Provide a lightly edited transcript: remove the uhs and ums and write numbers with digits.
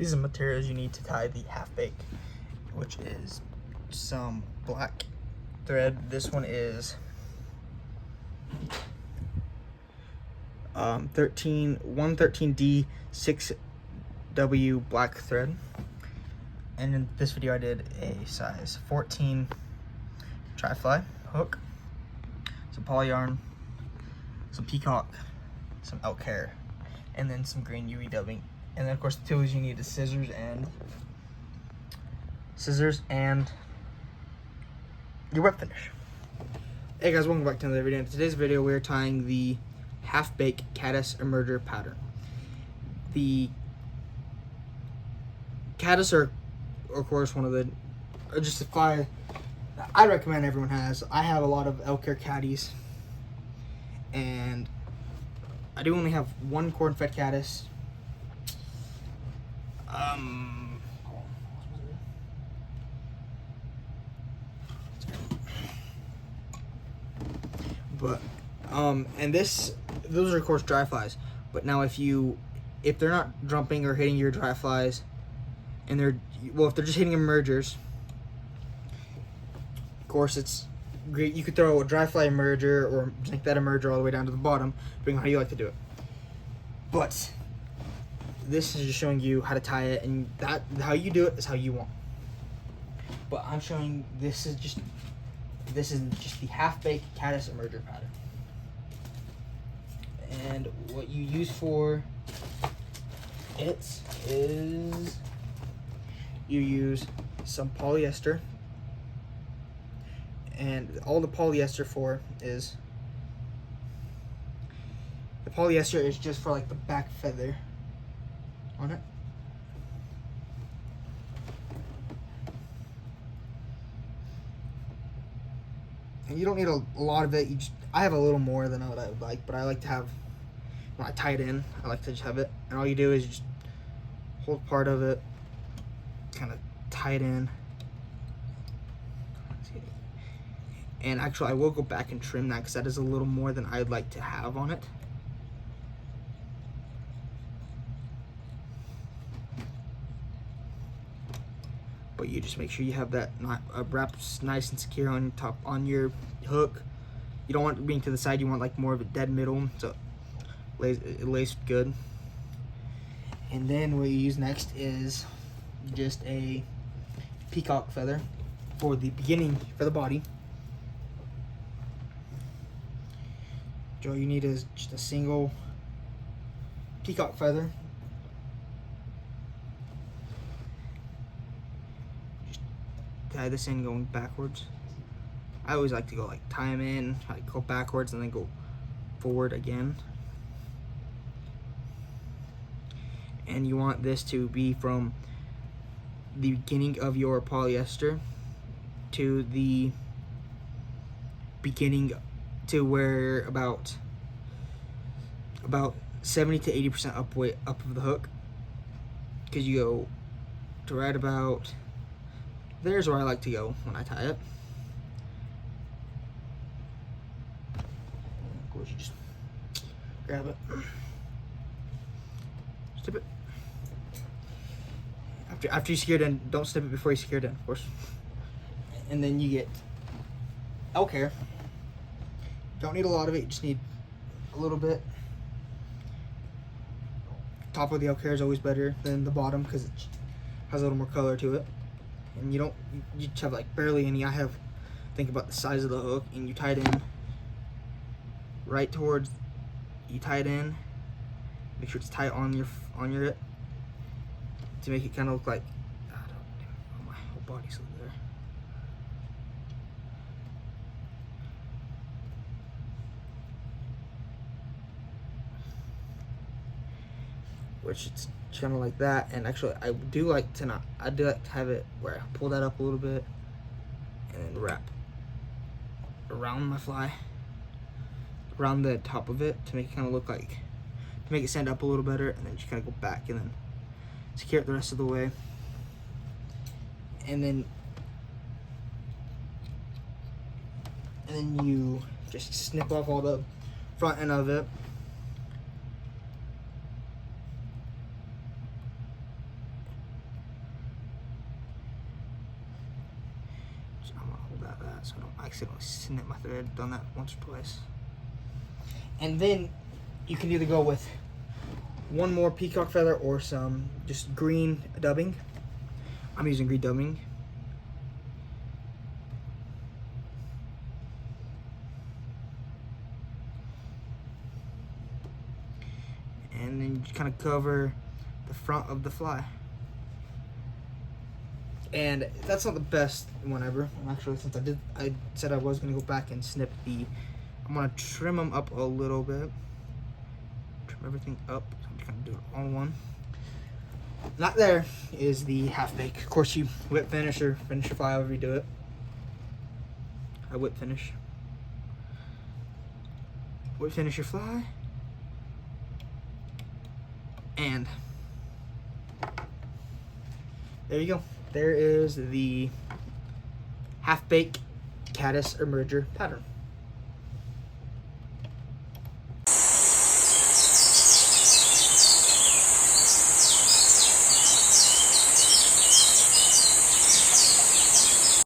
These are materials you need to tie the half-bake, which is some black thread. This one is 113D 6W black thread. And in this video I did a size 14 tri-fly hook, some poly yarn, some Peacock, some elk hair, and then some green UV dubbing. And then of course the tools you need is scissors and your wet finish. Hey guys, welcome back to another video. In today's video we're tying the half-bake caddis emerger pattern. The caddis are of course one of the, just the fly I recommend everyone has. I have a lot of elk hair caddies, and I do only have one corn-fed caddis. And those are of course dry flies. But now if they're not jumping or hitting your dry flies, and if they're just hitting emergers, of course it's great. You could throw a dry fly emerger or make that emerger all the way down to the bottom, depending on how you like to do it. But this is just showing you how to tie it, and how you do it is how you want. But I'm showing this is just the half-baked caddis emerger pattern. And what you use for it is you use some polyester, and all the polyester is just for like the back feather on it. And you don't need a lot of it. I have a little more than what I would like, but I like to have, when I tie it in, I like to just have it. And all you do is you just hold part of it, kind of tie it in. And actually I will go back and trim that because that is a little more than I'd like to have on it. But you just make sure you have that wrapped nice and secure on your hook. You don't want it being to the side. You want like more of a dead middle, so it lays good. And then what you use next is just a peacock feather for the beginning, for the body. All you need is just a single peacock feather. Tie this in going backwards. I always like to go like tie them in, like go backwards and then go forward again. And you want this to be from the beginning of your polyester to the beginning to where about 70 to 80% up of the hook, because you go to right about there's where I like to go when I tie it. Of course, you just grab it, snip it. After you secure it in, don't snip it before you secure it in, of course. And then you get elk hair. Don't need a lot of it, you just need a little bit. Top of the elk hair is always better than the bottom because it has a little more color to it. And you just have like barely any. Think about the size of the hook, and you tie it in right towards, you tie it in, make sure it's tight on your it, to make it kind of look like, my whole body's there. Which it's kind of like that. And actually I do like to have it where I pull that up a little bit and then wrap around my fly, around the top of it, to make it kind of look like, to make it stand up a little better, and then just kind of go back and then secure it the rest of the way. And then you just snip off all the front end of it. after I'd done that once or twice. And then you can either go with one more peacock feather or some just green dubbing. I'm using green dubbing. And then you kind of cover the front of the fly. And that's not the best one ever. Actually, since I said I was gonna go back and snip I'm gonna trim them up a little bit. Trim everything up. So I'm just gonna do it all in one. Not there is the half bake. Of course, you whip finish or finish your fly however you do it. I whip finish. Whip finish your fly. And there you go. There is the half bake caddis or merger pattern.